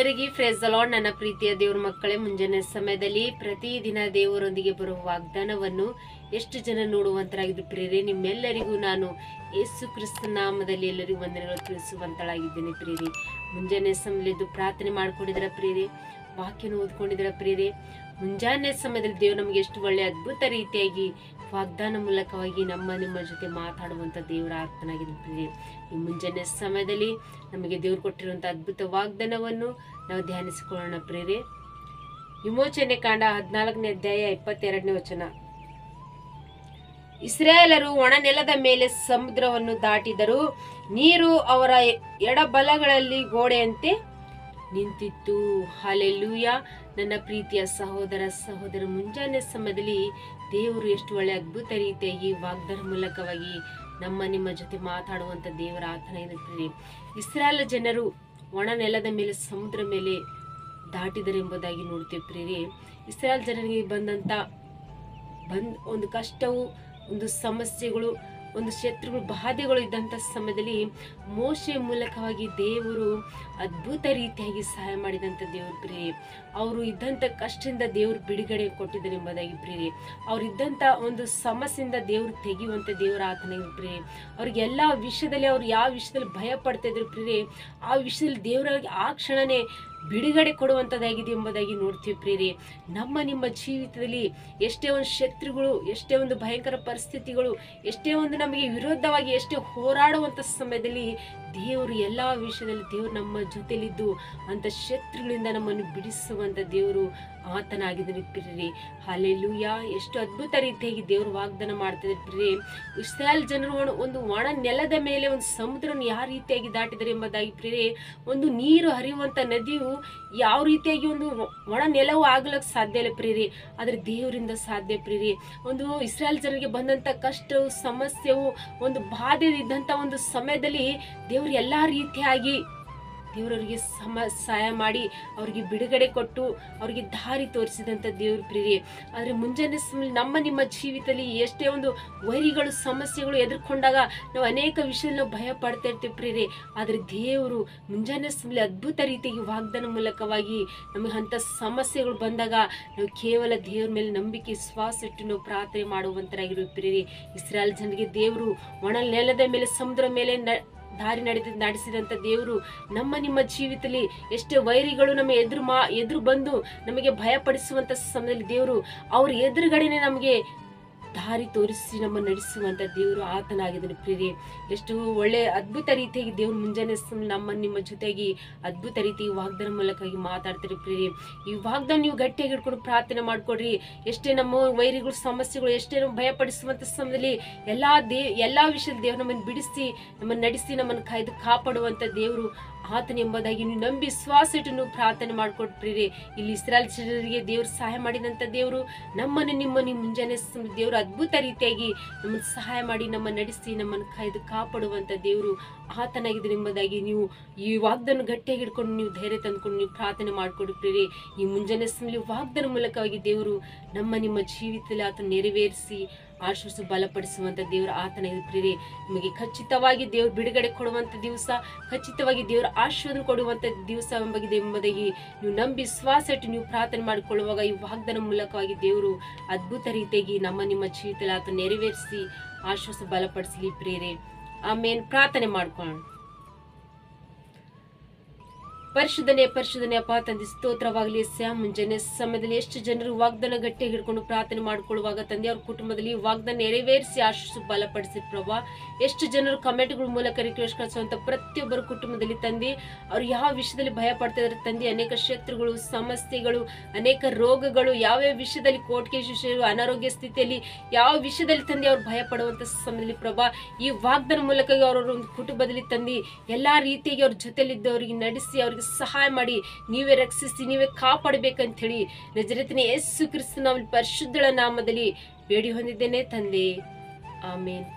ಎಲ್ಲರಿಗೂ praise the lord. ನನ್ನ ಪ್ರೀತಿಯ ದೇವರ ಮಕ್ಕಳೇ, ಮುಂಜಾನೆ ಸಮಯದಲ್ಲಿ ಪ್ರತಿದಿನ ದೇವರೊಂದಿಗೆ ಬರುವ ವಾಗ್ದಾನವನ್ನು ಎಷ್ಟು ಜನ ನೋಡುವಂತರಾಗಿದ್ದು ಪ್ರಿಯರೇ, ನಿಮ್ಮೆಲ್ಲರಿಗೂ ನಾನು ಯೇಸು ಕ್ರಿಸ್ತನ ನಾಮದಲ್ಲಿ ಎಲ್ಲರಿಗೂ ವಂದನೆಗಳು ತಿಳಿಸುವಂತಳಾಗಿದ್ದೇನೆ ಪ್ರಿಯರೇ. ಮುಂಜಾನೆ ಸಮಯದಲ್ಲಿ ಪ್ರಾರ್ಥನೆ ಮಾಡ್ಕೊಂಡಿದ್ರ ಪ್ರಿಯರೇ, ವಾಕ್ಯನ ಓದ್ಕೊಂಡಿದ್ರ ಪ್ರಿಯರೇ. ಮುಂಜಾನೆ ಸಮಯದಲ್ಲಿ ದೇವರು ನಮಗೆ ಎಷ್ಟು ಒಳ್ಳೆ ಅದ್ಭುತ ರೀತಿಯಾಗಿ ವಾಗ್ದಾನ ಮೂಲಕವಾಗಿ ನಿಮ್ಮ ಜೊತೆ ಮಾತಾಡುವಂತ ದೇವರ ಆತ್ಮನಾಗಿದೆ ಪ್ರಿಯರೇ. ಈ ಮುಂಜಾನೆ ಸಮಯದಲ್ಲಿ ನಮಗೆ ದೇವರು ಕೊಟ್ಟಿರುವಂತ ಅದ್ಭುತ ವಾಗ್ದಾನವನ್ನು ನಾವು ಧ್ಯಾನಿಸಿಕೊಳ್ಳೋಣ ಪ್ರಿಯರೇ. ವಿಮೋಚನೆ ಕಾಂಡ 14ನೇ ಅಧ್ಯಾಯ 22ನೇ ವಚನ. ಇಸ್ರಾಯೇಲರು ಒಣ ನೆಲದ ಮೇಲೆ ಸಮುದ್ರವನ್ನು ದಾಟಿದರು, ನೀರು ಅವರ ಎಡಬಲಗಳಲ್ಲಿ ಗೋಡೆಯಂತೆ ನಿಂತಿತ್ತು. ಹಲ್ಲೆಲೂಯ. ನನ್ನ ಪ್ರೀತಿಯ ಸಹೋದರ ಸಹೋದರ, ಮುಂಜಾನೆ ಸಮಯದಲ್ಲಿ ದೇವರು ಎಷ್ಟು ಒಳ್ಳೆ ಅದ್ಭುತ ರೀತಿಯಾಗಿ ವಾಗ್ದಾನ ಮೂಲಕವಾಗಿ ನಿಮ್ಮ ಜೊತೆ ಮಾತಾಡುವಂತ ದೇವರ ಆತನಾಗಿದೆ. ಇಸ್ರಾಯೇಲ್ ಜನರು ಒಣ ನೆಲದ ಮೇಲೆ ಸಮುದ್ರ ಮೇಲೆ ದಾಟಿದರೆಂಬುದಾಗಿ ನೋಡ್ತೇವೆ ಪ್ರಿಯರೇ. ಇಸ್ರಾಯೇಲ್ ಜನರಿಗೆ ಒಂದು ಕಷ್ಟವು, ಒಂದು ಸಮಸ್ಯೆಗಳು, ಒಂದು ಶತ್ರುಗಳು, ಬಾಧೆಗಳು ಇದ್ದಂಥ ಸಮಯದಲ್ಲಿ ಮೋಶೆ ಮೂಲಕವಾಗಿ ದೇವರು ಅದ್ಭುತ ರೀತಿಯಾಗಿ ಸಹಾಯ ಮಾಡಿದಂಥ ದೇವರು ಪ್ರಿಯರೇ. ಅವರು ಇದ್ದಂಥ ಕಷ್ಟದಿಂದ ದೇವರು ಬಿಡುಗಡೆ ಕೊಟ್ಟಿದ್ದಾರೆ ಎಂಬುದಾಗಿ ಪ್ರಿಯರೇ. ಅವ್ರು ಇದ್ದಂಥ ಒಂದು ಸಮಸ್ಯೆಯಿಂದ ದೇವರು ತೆಗೆಯುವಂಥ ದೇವರ ಆತನಾಗಿ ಪ್ರಿಯರೇ. ಅವ್ರಿಗೆ ಎಲ್ಲ ವಿಷಯದಲ್ಲಿ, ಅವ್ರು ಯಾವ ವಿಷಯದಲ್ಲಿ ಭಯ ಪಡ್ತಾ ಇದ್ರು ಪ್ರಿಯರೇ, ಆ ವಿಷಯದಲ್ಲಿ ದೇವರಿಗೆ ಆ ಕ್ಷಣನೇ ಬಿಡುಗಡೆ ಕೊಡುವಂಥದ್ದಾಗಿದೆ ಎಂಬುದಾಗಿ ನೋಡ್ತೀವಿ ಪ್ರಿಯರೇ. ನಿಮ್ಮ ಜೀವಿತದಲ್ಲಿ ಎಷ್ಟೇ ಒಂದು ಶತ್ರುಗಳು, ಎಷ್ಟೇ ಒಂದು ಭಯಂಕರ ಪರಿಸ್ಥಿತಿಗಳು, ಎಷ್ಟೇ ಒಂದು ನಮಗೆ ವಿರೋಧವಾಗಿ ಎಷ್ಟೇ ಹೋರಾಡುವಂಥ ಸಮಯದಲ್ಲಿ ದೇವರು ಎಲ್ಲ ವಿಷಯದಲ್ಲಿ ದೇವರು ನಮ್ಮ ಜೊತೆಲಿದ್ದು ಅಂತ ಶತ್ರುಗಳಿಂದ ನಮ್ಮನ್ನು ಬಿಡಿಸುವಂತ ದೇವರು ಆತನಾಗಿದ್ದಾನೆ ಪ್ರಿಯರೇ. ಹಲ್ಲೆಲೂಯ. ಎಷ್ಟು ಅದ್ಭುತ ರೀತಿಯಾಗಿ ದೇವರು ವಾಗ್ದಾನ ಮಾಡ್ತಿದ್ದಾರೆ ಪ್ರಿಯರೇ. ಇಸ್ರಾಯೇಲ್ ಜನರು ಒಂದು ಒಣ ನೆಲದ ಮೇಲೆ ಒಂದು ಸಮುದ್ರವನ್ನು ಯಾವ ರೀತಿಯಾಗಿ ದಾಟಿದ್ದಾರೆ ಎಂಬುದಾಗಿ ಪ್ರಿಯರೇ. ಒಂದು ನೀರು ಹರಿಯುವಂತ ನದಿಯು ಯಾವ ರೀತಿಯಾಗಿ ಒಂದು ಒಣ ನೆಲವು ಆಗ್ಲಕ್ಕೆ ಸಾಧ್ಯ ಇಲ್ಲ ಪ್ರಿಯರೇ, ಆದ್ರೆ ದೇವರಿಂದ ಸಾಧ್ಯ ಪ್ರಿಯರೇ. ಒಂದು ಇಸ್ರಾಯೇಲ್ ಜನರಿಗೆ ಬಂದಂತ ಕಷ್ಟವು, ಸಮಸ್ಯೆವು, ಒಂದು ಬಾಧೆ ಇದ್ದಂತ ಒಂದು ಸಮಯದಲ್ಲಿ ದೇವರು ಎಲ್ಲಾ ರೀತಿಯಾಗಿ ದೇವರವರಿಗೆ ಸಹಾಯ ಮಾಡಿ ಅವರಿಗೆ ಬಿಡುಗಡೆ ಕೊಟ್ಟು ಅವರಿಗೆ ದಾರಿ ತೋರಿಸಿದಂಥ ದೇವರು ಪ್ರಿಯರೇ. ಆದರೆ ಮುಂಜಾನೆ ನಿಮ್ಮ ಜೀವಿತದಲ್ಲಿ ಎಷ್ಟೇ ಒಂದು ವೈರಿಗಳು, ಸಮಸ್ಯೆಗಳು ಎದುರ್ಕೊಂಡಾಗ ನಾವು ಅನೇಕ ವಿಷಯದಲ್ಲಿ ನಾವು ಭಯ ಪಡ್ತಾ ಇರ್ತೀವಿ ಪ್ರಿಯರೇ. ಆದರೆ ದೇವರು ಮುಂಜಾನೆ ಸಮಯ ಅದ್ಭುತ ರೀತಿಯಾಗಿ ವಾಗ್ದಾನ ಮೂಲಕವಾಗಿ ನಮಗೆ ಅಂಥ ಸಮಸ್ಯೆಗಳು ಬಂದಾಗ ನಾವು ಕೇವಲ ದೇವ್ರ ಮೇಲೆ ನಂಬಿಕೆ, ವಿಶ್ವಾಸ ಇಟ್ಟು ನಾವು ಪ್ರಾರ್ಥನೆ ಮಾಡುವಂತರಾಗಿರೋದು ಪ್ರಿಯರೇ. ಇಸ್ರಾಯೇಲ್ ಜನರಿಗೆ ದೇವರು ಒಣ ನೆಲದ ಮೇಲೆ, ಸಮುದ್ರ ಮೇಲೆ ದಾರಿ ನಡೆಸಿದಂತ ದೇವರು ನಿಮ್ಮ ಜೀವಿತದಲ್ಲಿ ಎಷ್ಟೇ ವೈರಿಗಳು ನಮ್ಮ ಎದುರು ಬಂದು ನಮಗೆ ಭಯಪಡಿಸುವಂತ ಸಮಯದಲ್ಲಿ ದೇವರು ಅವ್ರ ಎದುರುಗಡೆನೆ ನಮಗೆ ದಾರಿ ತೋರಿಸಿ ನಮ್ಮ ನಡೆಸುವಂತ ದೇವರು ಆತನಾಗಿದ್ದಾನೆ ಪ್ರಿಯರೇ. ಎಷ್ಟು ಒಳ್ಳೆ ಅದ್ಭುತ ರೀತಿಯಾಗಿ ದೇವರು ಮುಂಜಾನೆ ನಿಮ್ಮ ಜೊತೆಗೆ ಅದ್ಭುತ ರೀತಿಯಾಗಿ ವಾಗ್ದಾನ ಮೂಲಕವಾಗಿ ಮಾತಾಡ್ತಾರೆ ಪ್ರಿಯರೇ. ಈ ವಾಗ್ದಾನ ನೀವು ಗಟ್ಟಿಯಾಗಿ ಹಿಡ್ಕೊಂಡು ಪ್ರಾರ್ಥನೆ ಮಾಡ್ಕೊಡ್ರಿ. ಎಷ್ಟೇ ನಮ್ಮ ವೈರಿಗಳು, ಸಮಸ್ಯೆಗಳು ಎಷ್ಟೇ ನಮ್ಮ ಭಯಪಡಿಸುವಂತ ಸಮಯದಲ್ಲಿ ಎಲ್ಲಾ ವಿಷಯದಲ್ಲಿ ದೇವರು ನಮ್ಮನ್ನು ಬಿಡಿಸಿ, ನಮ್ಮನ್ನು ನಡೆಸಿ, ನಮ್ಮನ್ನು ಕಾಯ್ದು ಕಾಪಾಡುವಂತ ದೇವರು ಆತನ ಎಂಬುದಾಗಿ ನೀವು ನಂಬಿ ವಿಶ್ವಾಸ ಇಟ್ಟು ನೀವು ಪ್ರಾರ್ಥನೆ ಮಾಡ್ಕೊಟ್ರಿ. ಇಲ್ಲಿ ಇಸ್ರಾಯೇಲ್ ಜನರಿಗೆ ದೇವರು ಸಹಾಯ ಮಾಡಿದಂತ ದೇವರು ನಿಮ್ಮನ್ನು ಮುಂಜಾನೆ ದೇವರು ಅದ್ಭುತ ರೀತಿಯಾಗಿ ನಮ್ಮನ್ನು ಸಹಾಯ ಮಾಡಿ, ನಮ್ಮನ್ನು ನಡೆಸಿ, ನಮ್ಮನ್ನು ಕಾಯ್ದು ಕಾಪಾಡುವಂತ ದೇವರು ಆತನಾಗಿದೆ ಎಂಬುದಾಗಿ ನೀವು ಈ ವಾಗ್ದಾನ ಗಟ್ಟಿಯಾಗಿ ಹಿಡ್ಕೊಂಡು ನೀವು ಧೈರ್ಯ ತಂದ್ಕೊಂಡು ನೀವು ಪ್ರಾರ್ಥನೆ ಮಾಡ್ಕೊಡ್ರಿ. ಈ ಮುಂಜಾನೆ ವಾಗ್ದಾನ ಮೂಲಕವಾಗಿ ದೇವರು ನಿಮ್ಮ ಜೀವಿತದಲ್ಲಿ ಆತನ ನೆರವೇರಿಸಿ ಆಶ್ವಾಸ ಬಲಪಡಿಸುವಂತ ದೇವರ ಆತನಾಗಿದೆ ಪ್ರಿಯರೇ. ನಿಮಗೆ ಖಚಿತವಾಗಿ ದೇವರು ಬಿಡುಗಡೆ ಕೊಡುವಂತ ದಿವಸ, ಖಚಿತವಾಗಿ ದೇವರ ಆಶೀರ್ವಾದ ಕೊಡುವಂತ ದಿವಸ ಎಂಬುದಾಗಿ ನೀವು ನಂಬಿ ವಿಶ್ವಾಸ ಇಟ್ಟು ನೀವು ಪ್ರಾರ್ಥನೆ ಮಾಡಿಕೊಳ್ಳುವಾಗ ಈ ವಾಗ್ದಾನ ಮೂಲಕವಾಗಿ ದೇವರು ಅದ್ಭುತ ರೀತಿಯಾಗಿ ನಿಮ್ಮ ಜೀವಿತದಲ್ಲಿ ಆತ ನೆರವೇರಿಸಿ ಆಶ್ವಾಸ ಬಲಪಡಿಸಲಿ ಪ್ರಿಯರೇ. ಆಮೇಲೆ ಪ್ರಾರ್ಥನೆ ಮಾಡ್ಕೊಳ್ಳೋಣ. ಪರಿಶುದ್ಧನೇ ಅಪ್ಪ ತಂದೆ, ಸ್ತೋತ್ರವಾಗಲಿ. ಮುಂಜಾನೆ ಸಮಯದಲ್ಲಿ ಎಷ್ಟು ಜನರು ವಾಗ್ದಾನ ಗಟ್ಟಿ ಹಿಡ್ಕೊಂಡು ಪ್ರಾರ್ಥನೆ ಮಾಡ್ಕೊಳ್ಳುವಾಗ ತಂದೆ ಅವ್ರ ಕುಟುಂಬದಲ್ಲಿ ವಾಗ್ದಾನ ನೆರವೇರಿಸಿ ಆಶೀರ್ವಾದ ಬಲಪಡಿಸಿ ಪ್ರಭಾ. ಎಷ್ಟು ಜನರು ಕಮೆಂಟ್ಗಳ ಮೂಲಕ ರಿಕ್ವೆಸ್ಟ್ ಕಳಿಸುವಂತ ಪ್ರತಿಯೊಬ್ಬರ ಕುಟುಂಬದಲ್ಲಿ ತಂದೆ ಅವ್ರು ಯಾವ ವಿಷಯದಲ್ಲಿ ಭಯ ಪಡ್ತಾ ಇದಾರೆ ತಂದೆ, ಅನೇಕ ಶತ್ರುಗಳು, ಸಮಸ್ಯೆಗಳು, ಅನೇಕ ರೋಗಗಳು, ಯಾವ್ಯಾವ ವಿಷಯದಲ್ಲಿ ಕೋರ್ಟ್ ಕೇಸ್ ವಿಷಯಗಳು, ಅನಾರೋಗ್ಯ ಸ್ಥಿತಿಯಲ್ಲಿ ಯಾವ ವಿಷಯದಲ್ಲಿ ತಂದೆ ಅವ್ರು ಭಯ ಪಡುವಂತ ಸಮಯದಲ್ಲಿ ಪ್ರಭಾ, ಈ ವಾಗ್ದಾನ ಮೂಲಕ ಅವರ ಒಂದು ಕುಟುಂಬದಲ್ಲಿ ತಂದೆ ಎಲ್ಲಾ ರೀತಿಯಾಗಿ ಅವ್ರ ಜೊತೆಲಿದ್ದವರಿಗೆ ನಡೆಸಿ ಅವ್ರಿಗೆ ಸಹಾಯ ಮಾಡಿ ನೀವೇ ರಕ್ಷಿಸಿ, ನೀವೇ ಕಾಪಾಡಬೇಕಂತ ಹೇಳಿ ನಜರೇತಿನ ಯೇಸು ಕ್ರಿಸ್ತನ ಪರಿಶುದ್ಧ ನಾಮದಲ್ಲಿ ಬೇಡಿ ಹೊಂದಿದ್ದೇನೆ ತಂದೆ. ಆಮೇನ್.